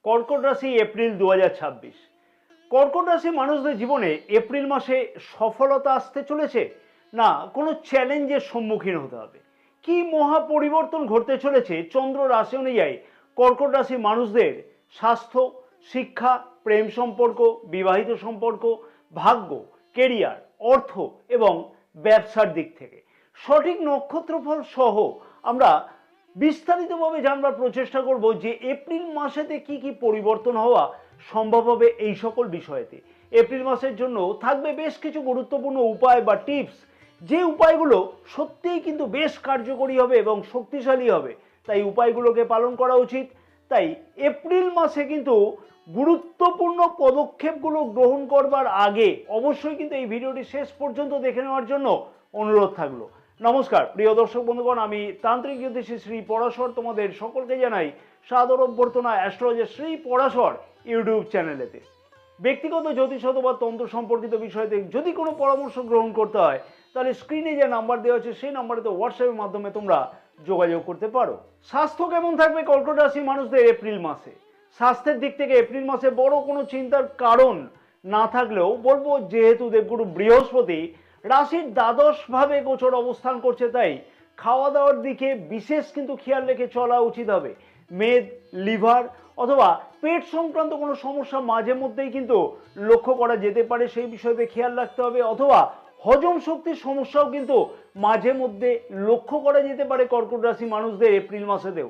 কর্কট রাশি এপ্রিল 2026। কর্কট রাশি মানুষদের জীবনে এপ্রিল মাসে সফলতা আসতে চলেছে, না কোনো চ্যালেঞ্জের সম্মুখীন হতে হবে? কি মহা পরিবর্তন ঘটতে চলেছে চন্দ্র রাশি অনুযায়ী কর্কট রাশি মানুষদের স্বাস্থ্য, শিক্ষা, প্রেম সম্পর্ক, বিবাহিত সম্পর্ক, ভাগ্য, কেরিয়ার, অর্থ এবং ব্যবসার দিক থেকে সঠিক নক্ষত্রফল সহ আমরা বিস্তারিতভাবে জানবার প্রচেষ্টা করব যে এপ্রিল মাসেতে কি কি পরিবর্তন হওয়া সম্ভব হবে এই সকল বিষয়েতে। এপ্রিল মাসের জন্য থাকবে বেশ কিছু গুরুত্বপূর্ণ উপায় বা টিপস, যে উপায়গুলো সত্যিই কিন্তু বেশ কার্যকরী হবে এবং শক্তিশালী হবে, তাই উপায়গুলোকে পালন করা উচিত। তাই এপ্রিল মাসে কিন্তু গুরুত্বপূর্ণ পদক্ষেপগুলো গ্রহণ করবার আগে অবশ্যই কিন্তু এই ভিডিওটি শেষ পর্যন্ত দেখে নেওয়ার জন্য অনুরোধ থাকলো। নমস্কার প্রিয় দর্শক বন্ধুগণ, আমি তান্ত্রিক জ্যোতিষী শ্রী পরাশর তোমাদের সকলকে জানাই সাদর অভ্যর্থনা অ্যাস্ট্রোলজার শ্রী পরাশর ইউটিউব চ্যানেলেতে। ব্যক্তিগত জ্যোতিষ অথবা তন্ত্র সম্পর্কিত বিষয়তে যদি কোনো পরামর্শ গ্রহণ করতে হয় তাহলে স্ক্রিনে যে নাম্বার দেওয়া আছে সেই নাম্বারেতে হোয়াটসঅ্যাপের মাধ্যমে তোমরা যোগাযোগ করতে পারো। স্বাস্থ্য কেমন থাকবে কর্কট রাশি মানুষদের এপ্রিল মাসে? স্বাস্থ্যের দিক থেকে এপ্রিল মাসে বড় কোনো চিন্তার কারণ না থাকলেও বলবো, যেহেতু দেবগুরু বৃহস্পতি রাশির দ্বাদশভাবে গোচর অবস্থান করছে, তাই খাওয়া দাওয়ার দিকে বিশেষ কিন্তু খেয়াল রেখে চলা উচিত হবে। মেদ, লিভার অথবা পেট সংক্রান্ত কোনো সমস্যা মাঝে মধ্যেই কিন্তু লক্ষ্য করা যেতে পারে, সেই বিষয়তে খেয়াল রাখতে হবে। অথবা হজম শক্তির সমস্যাও কিন্তু মাঝে মধ্যে লক্ষ্য করা যেতে পারে কর্কট রাশি মানুষদের এপ্রিল মাসেতেও।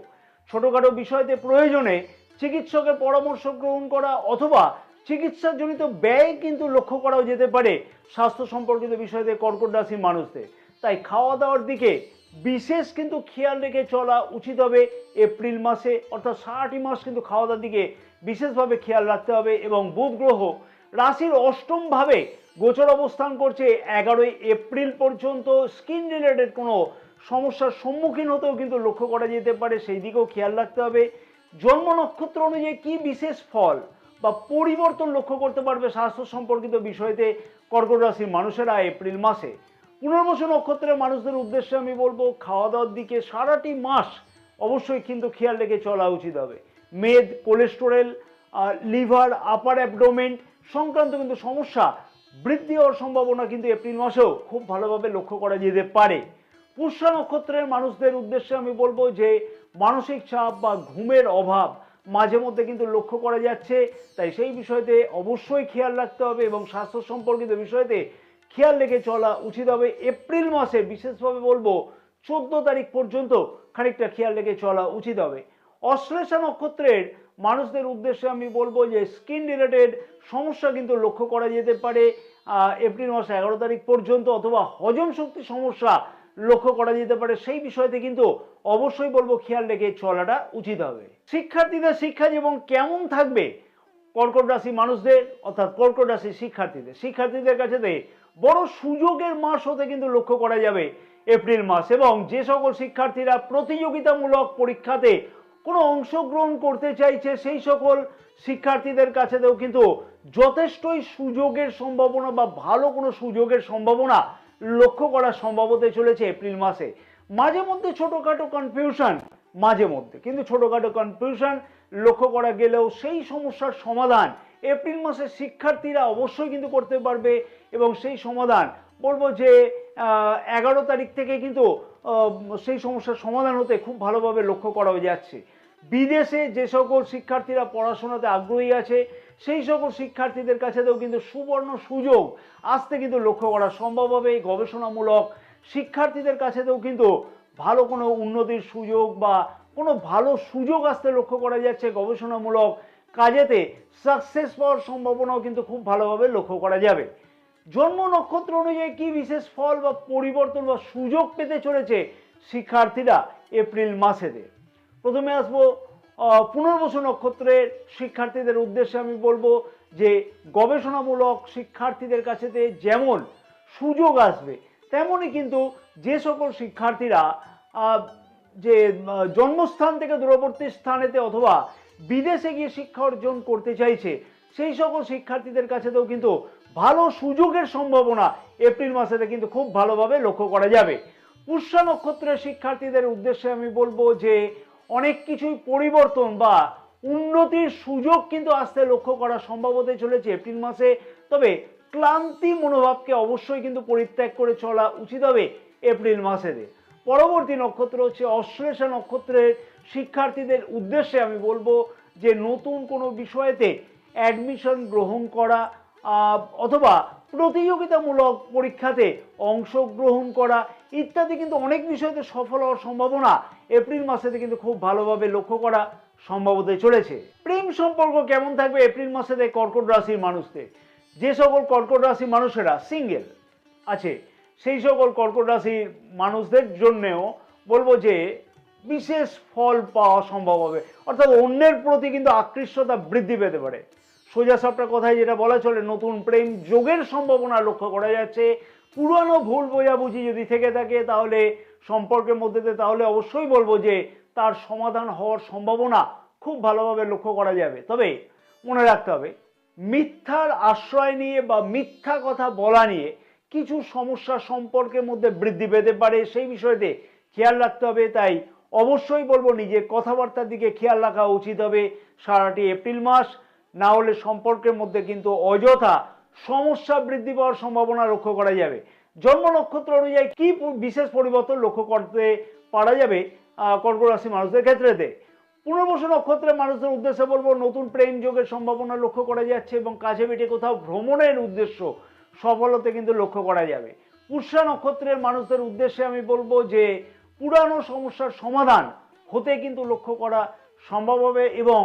ছোটোখাটো বিষয়তে প্রয়োজনে চিকিৎসকের পরামর্শ গ্রহণ করা অথবা চিকিৎসাজনিত ব্যয় কিন্তু লক্ষ্য করাও যেতে পারে স্বাস্থ্য সম্পর্কিত বিষয়তে কর্কট রাশি মানুষদের। তাই খাওয়া দাওয়ার দিকে বিশেষ কিন্তু খেয়াল রেখে চলা উচিত হবে এপ্রিল মাসে, অর্থাৎ 6টি মাস কিন্তু খাওয়া দাওয়ার দিকে বিশেষভাবে খেয়াল রাখতে হবে। এবং বুধ গ্রহ রাশির অষ্টম ভাবে গোচর অবস্থান করছে 11ই এপ্রিল পর্যন্ত। স্কিন রিলেটেড কোনো সমস্যার সম্মুখীন হতেও কিন্তু লক্ষ্য করা যেতে পারে, সেই দিকেও খেয়াল রাখতে হবে। জন্ম নক্ষত্র অনুযায়ী কি বিশেষ ফল বা পরিবর্তন লক্ষ্য করতে পারবে স্বাস্থ্য সম্পর্কিত বিষয়তে কর্কট রাশির মানুষেরা এপ্রিল মাসে? পুনর্বসু নক্ষত্রের মানুষদের উদ্দেশ্যে আমি বলবো, খাওয়া দাওয়ার দিকে সারাটি মাস অবশ্যই কিন্তু খেয়াল রেখে চলা উচিত হবে। মেদ, কোলেস্টেরল, লিভার, আপার অ্যাবডোমেন সংক্রান্ত কিন্তু সমস্যা বৃদ্ধি হওয়ার সম্ভাবনা কিন্তু এপ্রিল মাসেও খুব ভালোভাবে লক্ষ্য করা যেতে পারে। পুষ্যা নক্ষত্রের মানুষদের উদ্দেশ্যে আমি বলবো যে মানসিক চাপ বা ঘুমের অভাব মাঝে মধ্যে কিন্তু লক্ষ্য করা যাচ্ছে, তাই সেই বিষয়তে অবশ্যই খেয়াল রাখতে হবে এবং স্বাস্থ্য সম্পর্কিত বিষয়তে খেয়াল রেখে চলা উচিত হবে। এপ্রিল মাসে বিশেষভাবে বলবো 14 তারিখ পর্যন্ত খানিকটা খেয়াল রেখে চলা উচিত হবে। অশ্লেষা নক্ষত্রের মানুষদের উদ্দেশ্যে আমি বলবো যে স্কিন রিলেটেড সমস্যা কিন্তু লক্ষ্য করা যেতে পারে এপ্রিল মাসে 11 তারিখ পর্যন্ত, অথবা হজম শক্তি সমস্যা লক্ষ্য করা যেতে পারে, সেই বিষয়তে কিন্তু অবশ্যই বলবো খেয়াল রেখে চলাটা উচিত হবে। শিক্ষার্থীদের শিক্ষা জীবন কেমন থাকবে কর্কট রাশি মানুষদের, অর্থাৎ কর্কট রাশি শিক্ষার্থীদের কাছে বড় সুযোগের মাস হতে কিন্তু লক্ষ্য করা যাবে এপ্রিল মাস। এবং যে সকল শিক্ষার্থীরা প্রতিযোগিতামূলক পরীক্ষাতে কোনো অংশগ্রহণ করতে চাইছে সেই সকল শিক্ষার্থীদের কাছেও কিন্তু যথেষ্টই সুযোগের সম্ভাবনা বা ভালো কোনো সুযোগের সম্ভাবনা লক্ষ্য করা সম্ভব হতে চলেছে এপ্রিল মাসে। মাঝে মধ্যে ছোটোখাটো কনফিউশন লক্ষ্য করা গেলেও সেই সমস্যার সমাধান এপ্রিল মাসে শিক্ষার্থীরা অবশ্যই কিন্তু করতে পারবে। এবং সেই সমাধান বলবো যে 11 তারিখ থেকে কিন্তু সেই সমস্যার সমাধান হতে খুব ভালোভাবে লক্ষ্য করা যাচ্ছে। বিদেশে যে সকল শিক্ষার্থীরা পড়াশোনাতে আগ্রহী আছে সেই সকল শিক্ষার্থীদের কাছেও কিন্তু সুবর্ণ সুযোগ আসতে কিন্তু লক্ষ্য করা সম্ভব হবে। গবেষণামূলক শিক্ষার্থীদের কাছেও কিন্তু ভালো কোনো উন্নতির সুযোগ বা কোনো ভালো সুযোগ আসতে লক্ষ্য করা যাচ্ছে। গবেষণামূলক কাজেতে সাকসেস পাওয়ার সম্ভাবনাও কিন্তু খুব ভালোভাবে লক্ষ্য করা যাবে। জন্ম নক্ষত্র অনুযায়ী কি বিশেষ ফল বা পরিবর্তন বা সুযোগ পেতে চলেছে শিক্ষার্থীরা এপ্রিল মাসেতে? প্রথমে আসবো পুনর্বসু নক্ষত্রের শিক্ষার্থীদের উদ্দেশ্যে আমি বলবো যে গবেষণামূলক শিক্ষার্থীদের কাছেতে যেমন সুযোগ আসবে, তেমনই কিন্তু যে সকল শিক্ষার্থীরা যে জন্মস্থান থেকে দূরবর্তী স্থানেতে অথবা বিদেশে গিয়ে শিক্ষা অর্জন করতে চাইছে সেই সকল শিক্ষার্থীদের কাছেও কিন্তু ভালো সুযোগের সম্ভাবনা এপ্রিল মাসেতে কিন্তু খুব ভালোভাবে লক্ষ্য করা যাবে। পুষ্যা নক্ষত্রের শিক্ষার্থীদের উদ্দেশ্যে আমি বলবো যে অনেক কিছুই পরিবর্তন বা উন্নতির সুযোগ কিন্তু আসতে লক্ষ্য করা সম্ভব হতে চলেছে এপ্রিল মাসে। তবে ক্লান্তি মনোভাবকে অবশ্যই কিন্তু পরিত্যাগ করে চলা উচিত হবে এপ্রিল মাসেতে। পরবর্তী নক্ষত্র হচ্ছে অশ্লেষা নক্ষত্রের শিক্ষার্থীদের উদ্দেশ্যে আমি বলবো যে নতুন কোনো বিষয়েতে অ্যাডমিশন গ্রহণ করা অথবা প্রতিযোগিতামূলক পরীক্ষাতে অংশগ্রহণ করা ইত্যাদি কিন্তু অনেক বিষয়তে সফল হওয়ার সম্ভাবনা এপ্রিল মাসেতে কিন্তু খুব ভালোভাবে লক্ষ্য করা সম্ভব হতে চলেছে। প্রেম সম্পর্ক কেমন থাকবে এপ্রিল মাসেতে কর্কট রাশির মানুষদের? যে সকল কর্কট রাশির মানুষেরা সিঙ্গেল আছে সেই সকল কর্কট রাশির মানুষদের জন্যেও বলবো যে বিশেষ ফল পাওয়া সম্ভব হবে, অর্থাৎ অন্যের প্রতি কিন্তু আকৃষ্টতা বৃদ্ধি পেতে পারে। সোজা সাপটা কথায় যেটা বলা চলে, নতুন প্রেম যোগের সম্ভাবনা লক্ষ্য করা যাচ্ছে। পুরানো ভুল বোঝাবুঝি যদি থেকে থাকে তাহলে সম্পর্কের মধ্যে তাহলে অবশ্যই বলবো যে তার সমাধান হওয়ার সম্ভাবনা খুব ভালোভাবে লক্ষ্য করা যাবে। তবে মনে রাখতে হবে মিথ্যার আশ্রয় নিয়ে বা মিথ্যা কথা বলা নিয়ে কিছু সমস্যা সম্পর্কের মধ্যে বৃদ্ধি পেতে পারে, সেই বিষয়তে খেয়াল রাখতে হবে। তাই অবশ্যই বলবো নিজের কথাবার্তার দিকে খেয়াল রাখা উচিত হবে সারাটি এপ্রিল মাস, না হলে সম্পর্কের মধ্যে কিন্তু অযথা সমস্যা বৃদ্ধি পাওয়ার সম্ভাবনা লক্ষ্য করা যাবে। জন্ম নক্ষত্র অনুযায়ী কি বিশেষ পরিবর্তন লক্ষ্য করতে পারা যাবে কর্কট রাশি মানুষদের ক্ষেত্রেতে? পুনর্বসু নক্ষত্রের মানুষদের উদ্দেশ্যে বলবো নতুন প্রেম যোগের সম্ভাবনা লক্ষ্য করা যাচ্ছে এবং কাছে পিঠে কোথাও ভ্রমণের উদ্দেশ্য সফল হতে কিন্তু লক্ষ্য করা যাবে। পুষ্যা নক্ষত্রের মানুষদের উদ্দেশ্যে আমি বলবো যে পুরানো সমস্যার সমাধান হতে কিন্তু লক্ষ্য করা সম্ভব হবে এবং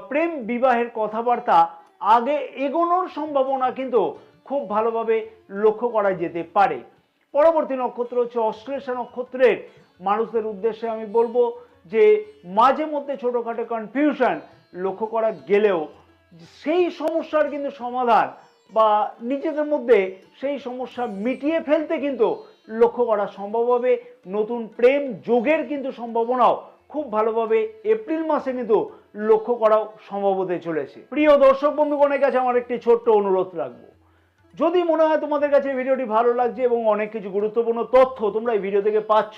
প্রেম বিবাহের কথাবার্তা আগে এগোনোর সম্ভাবনা কিন্তু খুব ভালোভাবে লক্ষ্য করা যেতে পারে। পরবর্তী নক্ষত্র হচ্ছে অশ্লেষা নক্ষত্রের মানুষদের উদ্দেশ্যে আমি বলবো যে মাঝে মধ্যে ছোটোখাটো কনফিউশন লক্ষ্য করা গেলেও সেই সমস্যার কিন্তু সমাধান বা নিজেদের মধ্যে সেই সমস্যা মিটিয়ে ফেলতে কিন্তু লক্ষ্য করা সম্ভব হবে। নতুন প্রেম যোগের কিন্তু সম্ভাবনাও খুব ভালোভাবে এপ্রিল মাসে কিন্তু লক্ষ্য করাও সম্ভব হতে চলেছে। প্রিয় দর্শক বন্ধুগণের কাছে আমার একটি ছোট্ট অনুরোধ রাখবো, যদি মনে হয় তোমাদের কাছে ভিডিওটি ভালো লাগছে এবং অনেক কিছু গুরুত্বপূর্ণ তথ্য তোমরা এই ভিডিও থেকে পাচ্ছ,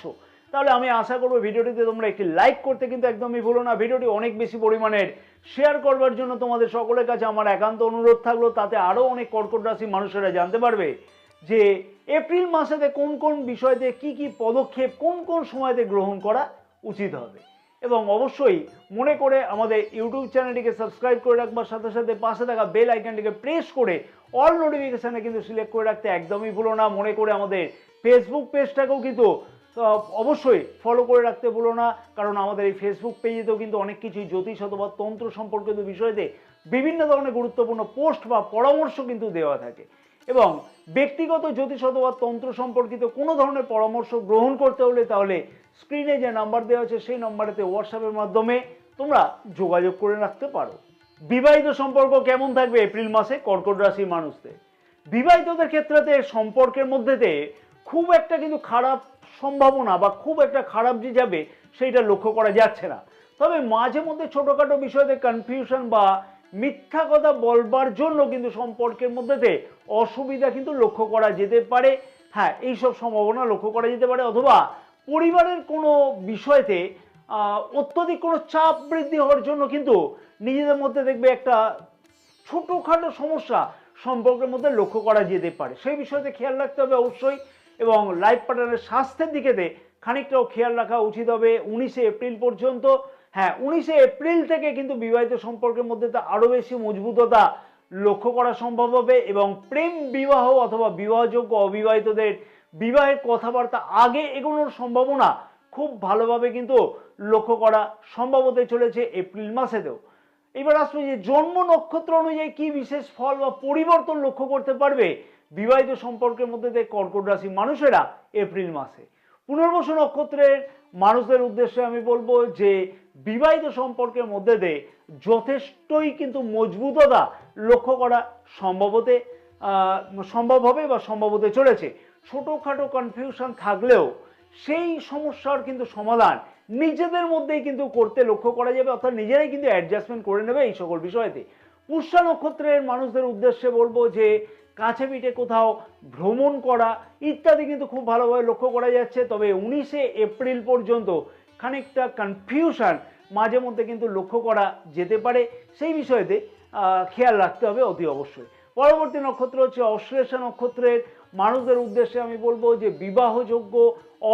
তাহলে আমি আশা করবো ভিডিওটিতে তোমরা একটি লাইক করতে কিন্তু একদমই ভুলো না। ভিডিওটি অনেক বেশি পরিমাণের শেয়ার করবার জন্য তোমাদের সকলের কাছে আমার একান্ত অনুরোধ থাকলো, তাতে আরও অনেক কর্কট রাশির মানুষেরা জানতে পারবে যে এপ্রিল মাসেতে কোন কোন বিষয়তে কি কি পদক্ষেপ কোন কোন সময়তে গ্রহণ করা উচিত হবে। এবং অবশ্যই মনে করে আমাদের ইউটিউব চ্যানেলটিকে সাবস্ক্রাইব করে রাখবার সাথে সাথে পাশে থাকা বেল আইকনটিকে প্রেস করে অল নোটিফিকেশানে কিন্তু সিলেক্ট করে রাখতে একদমই ভুলো না। মনে করে আমাদের ফেসবুক পেজটাকেও কিন্তু অবশ্যই ফলো করে রাখতে ভুলো না, কারণ আমাদের এই ফেসবুক পেজেতেও কিন্তু অনেক কিছুই জ্যোতিষ অথবা তন্ত্র সম্পর্কিত বিষয়তে বিভিন্ন ধরনের গুরুত্বপূর্ণ পোস্ট বা পরামর্শ কিন্তু দেওয়া থাকে। এবং ব্যক্তিগত জ্যোতিষ অথবা তন্ত্র সম্পর্কিত কোনো ধরনের পরামর্শ গ্রহণ করতে হলে তাহলে স্ক্রিনে যে নাম্বার দেওয়া আছে সেই নাম্বারেতে হোয়াটসঅ্যাপের মাধ্যমে তোমরা যোগাযোগ করে রাখতে পারো। বিবাহিত সম্পর্ক কেমন থাকবে এপ্রিল মাসে কর্কট রাশির মানুষদের? বিবাহিতদের ক্ষেত্রেতে সম্পর্কের মধ্যেতে খুব একটা কিন্তু খারাপ সম্ভাবনা বা খুব একটা খারাপ যে যাবে সেইটা লক্ষ্য করা যাচ্ছে না। তবে মাঝে মধ্যে ছোটোখাটো বিষয়তে কনফিউশন বা মিথ্যা কথা বলবার জন্য কিন্তু সম্পর্কের মধ্যেতে অসুবিধা কিন্তু লক্ষ্য করা যেতে পারে। হ্যাঁ, এইসব সম্ভাবনা লক্ষ্য করা যেতে পারে, অথবা পরিবারের কোনো বিষয়তে অত্যধিক কোনো চাপ বৃদ্ধি হওয়ার জন্য কিন্তু নিজেদের মধ্যে দেখবে একটা ছোটোখাটো সমস্যা সম্পর্কের মধ্যে লক্ষ্য করা যেতে পারে। সেই বিষয়তে খেয়াল রাখতে হবে অবশ্যই। এবং লাইফ পার্টনারের স্বাস্থ্যের দিকেতে খানিকটাও খেয়াল রাখা উচিত হবে 19শে এপ্রিল পর্যন্ত। হ্যাঁ, 19শে এপ্রিল থেকে কিন্তু বিবাহিত সম্পর্কের মধ্যে তা আরও বেশি মজবুততা লক্ষ্য করা সম্ভব হবে এবং প্রেম বিবাহ অথবা বিবাহযোগ্য অবিবাহিতদের বিবাহের কথাবার্তা আগে এগোনোর সম্ভাবনা খুব ভালোভাবে কিন্তু লক্ষ্য করা সম্ভব হতে চলেছে এপ্রিল মাসেতেও। এবার আসবে যে জন্ম নক্ষত্র অনুযায়ী কি বিশেষ ফল বা পরিবর্তন লক্ষ্য করতে পারবে বিবাহিত সম্পর্কের মধ্যে কর্কট রাশির মানুষেরা এপ্রিল মাসে। পুনর্বসু নক্ষত্রের মানুষদের উদ্দেশ্যে আমি বলবো যে বিবাহিত সম্পর্কের মধ্যে দিয়ে যথেষ্টই কিন্তু মজবুততা লক্ষ্য করা সম্ভব হবে বা সম্ভব হতে চলেছে। ছোটোখাটো কনফিউশন থাকলেও সেই সমস্যার কিন্তু সমাধান নিজেদের মধ্যেই কিন্তু করতে লক্ষ্য করা যাবে, অর্থাৎ নিজেরাই কিন্তু অ্যাডজাস্টমেন্ট করে নেবে এই সকল বিষয়তে। পুষ্যা নক্ষত্রের মানুষদের উদ্দেশ্যে বলবো যে কাছে পিঠে কোথাও ভ্রমণ করা ইত্যাদি কিন্তু খুব ভালোভাবে লক্ষ্য করা যাচ্ছে। তবে 19শে এপ্রিল পর্যন্ত খানিকটা কনফিউশন মাঝে মধ্যে কিন্তু লক্ষ্য করা যেতে পারে, সেই বিষয়েতে খেয়াল রাখতে হবে অতি অবশ্যই। পরবর্তী নক্ষত্র হচ্ছে অশ্লেষা নক্ষত্রের মানুষদের উদ্দেশ্যে আমি বলবো যে বিবাহযোগ্য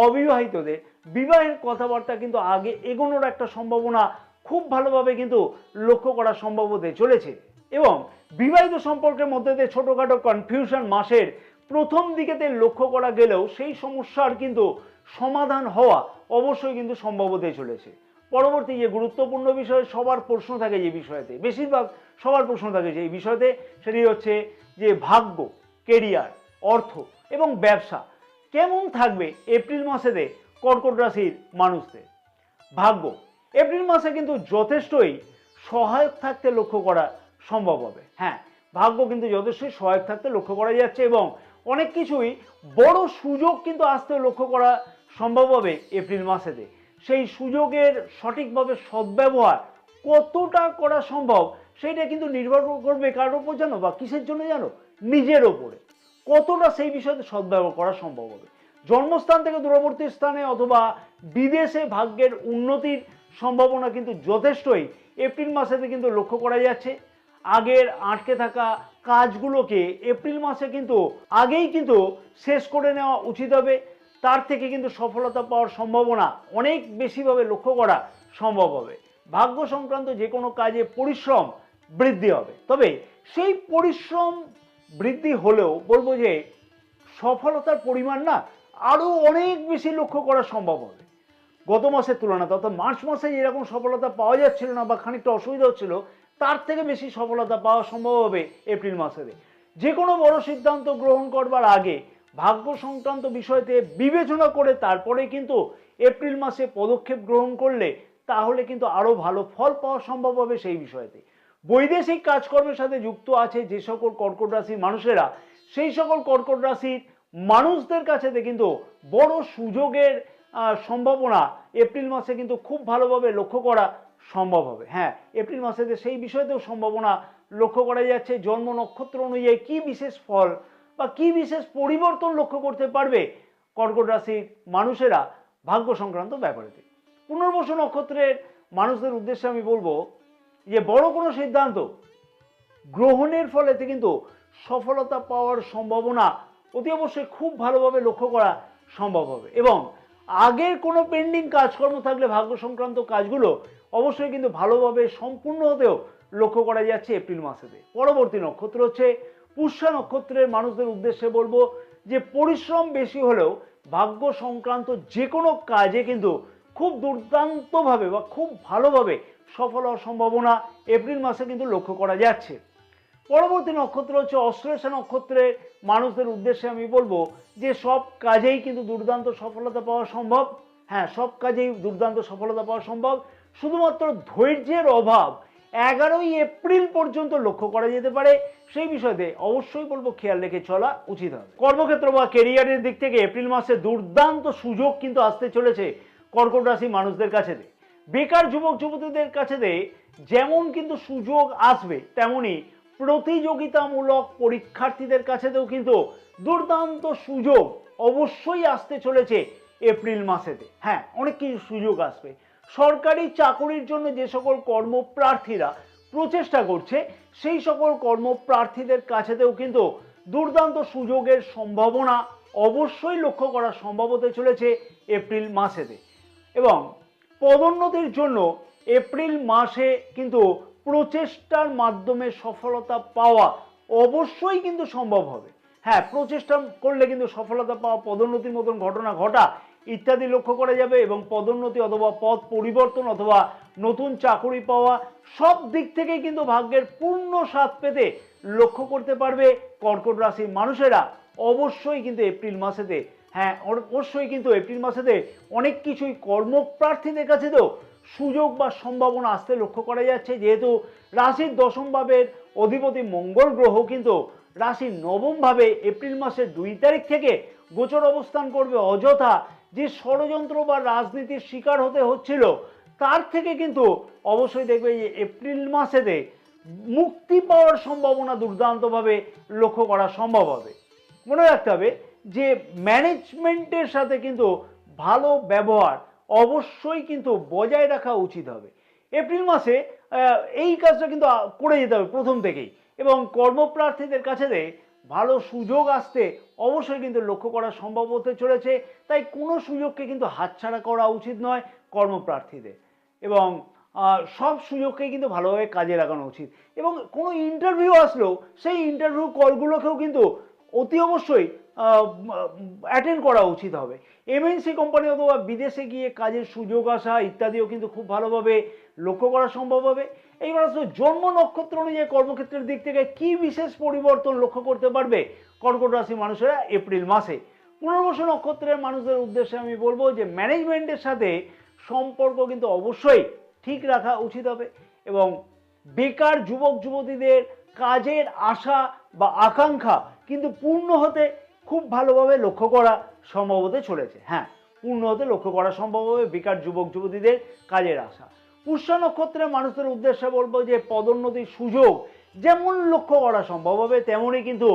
অবিবাহিতদের বিবাহের কথাবার্তা কিন্তু আগে এগোনোর একটা সম্ভাবনা খুব ভালোভাবে কিন্তু লক্ষ্য করা সম্ভব হতে চলেছে। এবং বিবাহিত সম্পর্কের মধ্যে দিয়ে ছোটোখাটো কনফিউশন মাসের প্রথম দিকেতে লক্ষ্য করা গেলেও সেই সমস্যার কিন্তু সমাধান হওয়া অবশ্যই কিন্তু সম্ভব হতে চলেছে। পরবর্তী যে গুরুত্বপূর্ণ বিষয়, সবার প্রশ্ন থাকে যে বিষয়তে, বেশিরভাগ সবার প্রশ্ন থাকে যে এই বিষয়তে, সেটি হচ্ছে যে ভাগ্য, কেরিয়ার, অর্থ এবং ব্যবসা কেমন থাকবে এপ্রিল মাসেতে কর্কট রাশির মানুষদের। ভাগ্য এপ্রিল মাসে কিন্তু যথেষ্টই সহায়ক থাকতে লক্ষ্য করা সম্ভব হবে। হ্যাঁ, ভাগ্য কিন্তু যথেষ্টই সহায়ক থাকতে লক্ষ্য করা যাচ্ছে এবং অনেক কিছুই বড় সুযোগ কিন্তু আসতে লক্ষ্য করা সম্ভব হবে এপ্রিল মাসেতে। সেই সুযোগের সঠিকভাবে সদ্ব্যবহার কতটা করা সম্ভব সেইটা কিন্তু নির্ভর করবে কার উপর জানো, বা কিসের জন্য জানো, নিজের ওপরে কতটা সেই বিষয়ে সদ্ব্যবহার করা সম্ভব হবে। জন্মস্থান থেকে দূরবর্তী স্থানে অথবা বিদেশে ভাগ্যের উন্নতির সম্ভাবনা কিন্তু যথেষ্টই এপ্রিল মাসেতে কিন্তু লক্ষ্য করা যাচ্ছে। আগের আটকে থাকা কাজগুলোকে এপ্রিল মাসে কিন্তু আগেই কিন্তু শেষ করে নেওয়া উচিত হবে। তার থেকে কিন্তু সফলতা পাওয়ার সম্ভাবনা অনেক বেশিভাবে লক্ষ্য করা সম্ভব হবে। ভাগ্য সংক্রান্ত যে কোনো কাজে পরিশ্রম বৃদ্ধি হবে, তবে সেই পরিশ্রম বৃদ্ধি হলেও বলবো যে সফলতার পরিমাণ না আরও অনেক বেশি লক্ষ্য করা সম্ভব হবে গত মাসের তুলনায়। অর্থাৎ মার্চ মাসে যেরকম সফলতা পাওয়া যাচ্ছিল না বা খানিকটা অসুবিধা হচ্ছিল, তার থেকে বেশি সফলতা পাওয়া সম্ভব হবে এপ্রিল মাসে। যে কোনো বড় সিদ্ধান্ত গ্রহণ করবার আগে ভাগ্য সংক্রান্ত বিষয়তে বিবেচনা করে তারপরে কিন্তু এপ্রিল মাসে পদক্ষেপ গ্রহণ করলে তাহলে কিন্তু আরও ভালো ফল পাওয়া সম্ভব হবে সেই বিষয়তে। বৈদেশিক কাজকর্মের সাথে যুক্ত আছে যে সকল কর্কট রাশির মানুষেরা, সেই সকল কর্কট রাশির মানুষদের কাছে কিন্তু বড় সুযোগের সম্ভাবনা এপ্রিল মাসে কিন্তু খুব ভালোভাবে লক্ষ্য করা সম্ভব হবে। হ্যাঁ, এপ্রিল মাসে সেই বিষয়তেও সম্ভাবনা লক্ষ্য করা যাচ্ছে। জন্ম নক্ষত্র অনুযায়ী কি বিশেষ ফল বা কি বিশেষ পরিবর্তন লক্ষ্য করতে পারবে কর্কট রাশির মানুষেরা ভাগ্য সংক্রান্ত ব্যাপারেতে। পুনর্বসু নক্ষত্রের মানুষদের উদ্দেশ্যে আমি বলবো যে বড় কোনো সিদ্ধান্ত গ্রহণের ফলেতে কিন্তু সফলতা পাওয়ার সম্ভাবনা অতি অবশ্যই খুব ভালোভাবে লক্ষ্য করা সম্ভব হবে। এবং আগের কোনো পেন্ডিং কাজকর্ম থাকলে ভাগ্য সংক্রান্ত কাজগুলো অবশ্যই কিন্তু ভালোভাবে সম্পূর্ণ হতেও লক্ষ্য করা যাচ্ছে এপ্রিল মাসেতে। পরবর্তী নক্ষত্র হচ্ছে পুষ্যা নক্ষত্রের মানুষদের উদ্দেশ্যে বলবো যে পরিশ্রম বেশি হলেও ভাগ্য সংক্রান্ত যে কোনো কাজে কিন্তু খুব দুর্দান্তভাবে বা খুব ভালোভাবে সফল হওয়ার সম্ভাবনা এপ্রিল মাসে কিন্তু লক্ষ্য করা যাচ্ছে। পরবর্তী নক্ষত্র হচ্ছে অশ্লেষা নক্ষত্রের মানুষদের উদ্দেশ্যে আমি বলবো যে সব কাজেই কিন্তু দুর্দান্ত সফলতা পাওয়া সম্ভব। হ্যাঁ, সব কাজেই দুর্দান্ত সফলতা পাওয়া সম্ভব, শুধুমাত্র ধৈর্যের অভাব 11ই এপ্রিল পর্যন্ত লক্ষ্য করা যেতে পারে। সেই বিষয়তে অবশ্যই বলবো খেয়াল রেখে চলা উচিত হবে। কর্মক্ষেত্র বা কেরিয়ারের দিক থেকে এপ্রিল মাসে দুর্দান্ত সুযোগ কিন্তু আসতে চলেছে কর্কট রাশি মানুষদের কাছে। বেকার যুবক যুবতীদের কাছে যেমন কিন্তু সুযোগ আসবে, তেমনি প্রতিযোগিতামূলক পরীক্ষার্থীদের কাছেতেও কিন্তু দুর্দান্ত সুযোগ অবশ্যই আসতে চলেছে এপ্রিল মাসেতে। হ্যাঁ, অনেক কিছু সুযোগ আসবে। সরকারি চাকরির জন্য যে সকল কর্মপ্রার্থীরা প্রচেষ্টা করছে, সেই সকল কর্মপ্রার্থীদের কাছেতেও কিন্তু দুর্দান্ত সুযোগের সম্ভাবনা অবশ্যই লক্ষ্য করা সম্ভব হতে চলেছে এপ্রিল মাসেতে। এবং পদোন্নতির জন্য এপ্রিল মাসে কিন্তু প্রচেষ্টার মাধ্যমে সফলতা পাওয়া অবশ্যই কিন্তু সম্ভব হবে। হ্যাঁ, প্রচেষ্টা করলে কিন্তু সফলতা পাওয়া, পদোন্নতির মতন ঘটনা ঘটা ইত্যাদি লক্ষ্য করা যাবে। এবং পদোন্নতি অথবা পদ পরিবর্তন অথবা নতুন চাকরি পাওয়া, সব দিক থেকেই কিন্তু ভাগ্যের পূর্ণ স্বাদ পেতে লক্ষ্য করতে পারবে কর্কট রাশির মানুষেরা অবশ্যই কিন্তু এপ্রিল মাসেতে। হ্যাঁ, অবশ্যই কিন্তু এপ্রিল মাসেতে অনেক কিছুই কর্মপ্রার্থীদের কাছে তো সুযোগ বা সম্ভাবনা আসতে লক্ষ্য করা যাচ্ছে, যেহেতু রাশির দশম ভাবের অধিপতি মঙ্গল গ্রহ কিন্তু রাশির নবম ভাবে এপ্রিল মাসের 2 তারিখ থেকে গোচর অবস্থান করবে। অযথা যে ষড়যন্ত্র বা রাজনীতির শিকার হতে হচ্ছিল, তার থেকে কিন্তু অবশ্যই দেখবে যে এপ্রিল মাসেতে মুক্তি পাওয়ার সম্ভাবনা দুর্দান্তভাবে লক্ষ্য করা সম্ভব হবে। মনে রাখতে হবে যে ম্যানেজমেন্টের সাথে কিন্তু ভালো ব্যবহার অবশ্যই কিন্তু বজায় রাখা উচিত হবে। এপ্রিল মাসে এই কাজটা কিন্তু করে যেতে হবে প্রথম থেকেই, এবং কর্মপ্রার্থীদের কাছে ভালো সুযোগ আসতে অবশ্যই কিন্তু লক্ষ্য করা সম্ভব হতে চলেছে। তাই কোনো সুযোগকে কিন্তু হাতছাড়া করা উচিত নয় কর্মপ্রার্থীদের, এবং সব সুযোগকেই কিন্তু ভালোভাবে কাজে লাগানো উচিত। এবং কোনো ইন্টারভিউ আসলেও সেই ইন্টারভিউ কলগুলোকেও কিন্তু অতি অবশ্যই অ্যাটেন্ড করা উচিত হবে। এমএনসি কোম্পানি অথবা বিদেশে গিয়ে কাজের সুযোগ আসা ইত্যাদিও কিন্তু খুব ভালোভাবে লক্ষ্য করা সম্ভব হবে। এইবার আসলে জন্ম নক্ষত্র অনুযায়ী কর্মক্ষেত্রের দিক থেকে কি বিশেষ পরিবর্তন লক্ষ্য করতে পারবে কর্কট রাশি মানুষেরা এপ্রিল মাসে। পুনর্বসু নক্ষত্রের মানুষদের উদ্দেশ্যে আমি বলবো যে ম্যানেজমেন্টের সাথে সম্পর্ক কিন্তু অবশ্যই ঠিক রাখা উচিত হবে, এবং বেকার যুবক যুবতীদের কাজের আশা বা আকাঙ্ক্ষা কিন্তু পূর্ণ হতে খুব ভালোভাবে লক্ষ্য করা সম্ভব হতে চলেছে। হ্যাঁ, পূর্ণ হতে লক্ষ্য করা সম্ভব হবে বেকার যুবক যুবতীদের কাজের আশা। পুষ্যা নক্ষত্রের মানুষদের উদ্দেশ্যে বলবো যে পদোন্নতির সুযোগ যেমন লক্ষ্য করা সম্ভব হবে, তেমনই কিন্তু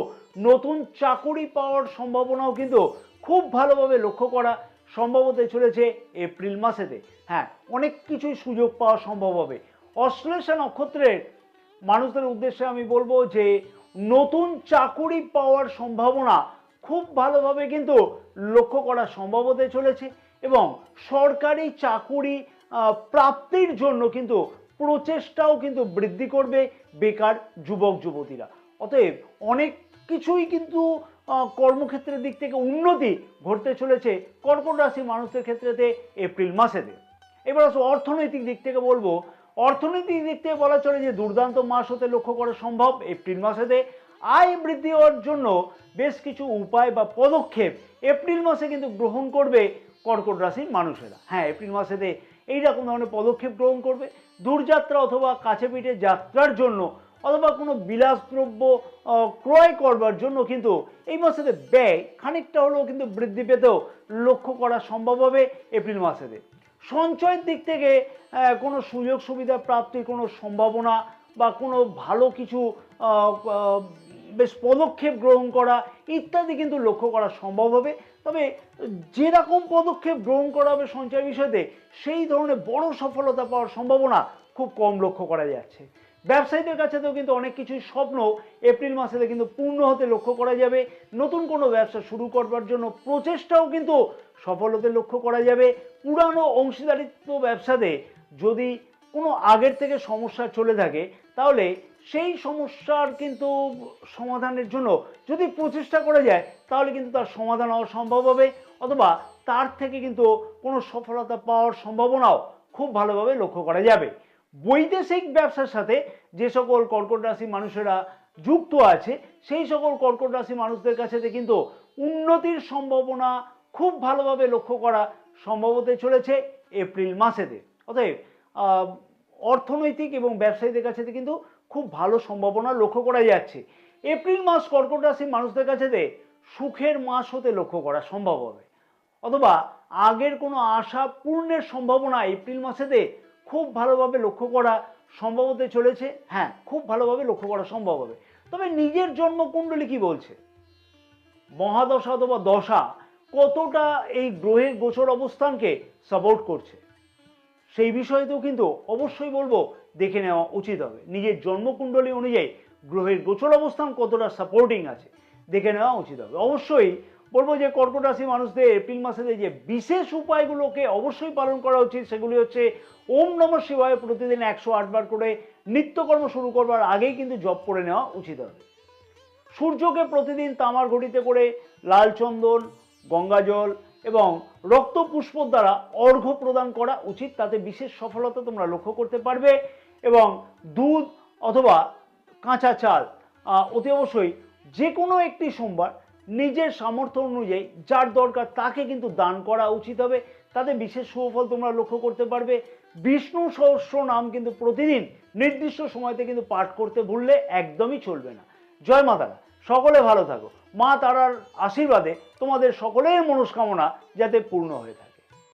নতুন চাকুরি পাওয়ার সম্ভাবনাও কিন্তু খুব ভালোভাবে লক্ষ্য করা সম্ভব হতে চলেছে এপ্রিল মাসেতে। হ্যাঁ, অনেক কিছুই সুযোগ পাওয়া সম্ভব হবে। অশ্লেষা নক্ষত্রের মানুষদের উদ্দেশ্যে আমি বলবো যে নতুন চাকুরি পাওয়ার সম্ভাবনা খুব ভালোভাবে কিন্তু লক্ষ্য করা সম্ভব হতে চলেছে, এবং সরকারি চাকুরি প্রাপ্তির জন্য কিন্তু প্রচেষ্টাও কিন্তু বৃদ্ধি করবে বেকার যুবক যুবতীরা। অতএব অনেক কিছুই কিন্তু কর্মক্ষেত্রের দিক থেকে উন্নতি ঘটতে চলেছে কর্কট রাশির মানুষদের ক্ষেত্রেতে এপ্রিল মাসেতে। এবার আসলে অর্থনৈতিক দিক থেকে বলবো, অর্থনৈতিক দিক থেকে বলা চলে যে দুর্দান্ত মাস হতে লক্ষ্য করা সম্ভব এপ্রিল মাসেতে। আয় বৃদ্ধি হওয়ার জন্য বেশ কিছু উপায় বা পদক্ষেপ এপ্রিল মাসে কিন্তু গ্রহণ করবে কর্কট রাশির মানুষেরা। হ্যাঁ, এপ্রিল মাসেতে এইরকম ধরনের পদক্ষেপ গ্রহণ করবে। দূরযাত্রা অথবা কাছে পিঠে যাত্রার জন্য অথবা কোনো বিলাসদ্রব্য ক্রয় করবার জন্য কিন্তু এই মাসেতে ব্যয় খানিকটা হলেও কিন্তু বৃদ্ধি পেতেও লক্ষ্য করা সম্ভব হবে এপ্রিল মাসেতে। সঞ্চয়ের দিক থেকে কোনো সুযোগ সুবিধা প্রাপ্তির কোনো সম্ভাবনা বা কোনো ভালো কিছু বেশ পদক্ষেপ গ্রহণ করা ইত্যাদি কিন্তু লক্ষ্য করা সম্ভব হবে। তবে যেরকম পদক্ষেপ গ্রহণ করা হবে সঞ্চয় বিষয়তে, সেই ধরনের বড় সফলতা পাওয়ার সম্ভাবনা খুব কম লক্ষ্য করা যাচ্ছে। ব্যবসায়ীদের কাছেতেও কিন্তু অনেক কিছুই স্বপ্ন এপ্রিল মাসেতে কিন্তু পূর্ণ হতে লক্ষ্য করা যাবে। নতুন কোনো ব্যবসা শুরু করবার জন্য প্রচেষ্টাও কিন্তু সফল হতে লক্ষ্য করা যাবে। পুরানো অংশীদারিত্ব ব্যবসাতে যদি কোনো আগের থেকে সমস্যা চলে থাকে, তাহলে সেই সমস্যার কিন্তু সমাধানের জন্য যদি প্রচেষ্টা করা যায়, তাহলে কিন্তু তার সমাধান হওয়া সম্ভব হবে, অথবা তার থেকে কিন্তু কোনো সফলতা পাওয়ার সম্ভাবনাও খুব ভালোভাবে লক্ষ্য করা যাবে। বৈদেশিক ব্যবসার সাথে যে সকল কর্কট রাশি মানুষেরা যুক্ত আছে, সেই সকল কর্কট রাশি মানুষদের কাছে কিন্তু উন্নতির সম্ভাবনা খুব ভালোভাবে লক্ষ্য করা সম্ভব হতে চলেছে এপ্রিল মাসেতে। অতএব অর্থনৈতিক এবং ব্যবসায়ীদের কাছে কিন্তু খুব ভালো সম্ভাবনা লক্ষ্য করা যাচ্ছে। এপ্রিল মাস কর্কট রাশির মানুষদের কাছে সুখের মাস হতে লক্ষ্য করা সম্ভব হবে, অথবা আগের কোনো আশা পূর্ণের সম্ভাবনা এপ্রিল মাসেতে খুব ভালোভাবে লক্ষ্য করা সম্ভব হতে চলেছে। হ্যাঁ, খুব ভালোভাবে লক্ষ্য করা সম্ভব হবে। তবে নিজের জন্মকুণ্ডলী কি বলছে, মহাদশা অথবা দশা কতটা এই গ্রহের গোচর অবস্থানকে সাপোর্ট করছে, সেই বিষয়তেও কিন্তু অবশ্যই বলবো দেখে নেওয়া উচিত হবে। নিজের জন্মকুণ্ডলী অনুযায়ী গ্রহের গোচর অবস্থান কতটা সাপোর্টিং আছে দেখে নেওয়া উচিত হবে। অবশ্যই বলবো যে কর্কট রাশি মানুষদের এপ্রিল মাসে যে বিশেষ উপায়গুলোকে অবশ্যই পালন করা উচিত, সেগুলি হচ্ছে ওম নমঃ শিবায় প্রতিদিন 108 বার করে নিত্যকর্ম শুরু করবার আগেই কিন্তু জপ করে নেওয়া উচিত হবে। সূর্যকে প্রতিদিন তামার ঘটিতে করে লাল চন্দন, গঙ্গা জল এবং রক্ত পুষ্প দ্বারা অর্ঘ্য প্রদান করা উচিত, তাতে বিশেষ সফলতা তোমরা লক্ষ্য করতে পারবে। এবং দুধ অথবা কাঁচা চাল অতি অবশ্যই যে কোনো একটি সোমবার নিজের সামর্থ্য অনুযায়ী যার দরকার তাকে কিন্তু দান করা উচিত হবে, তাতে বিশেষ সুফল তোমরা লক্ষ্য করতে পারবে। বিষ্ণু সহস্র নাম কিন্তু প্রতিদিন নির্দিষ্ট সময়তে কিন্তু পাঠ করতে ভুললে একদমই চলবে না। জয় মা তারা, সকলে ভালো থাকো। মা তারার আশীর্বাদে তোমাদের সকলের মনস্কামনা যাতে পূর্ণ হয়ে থাকে।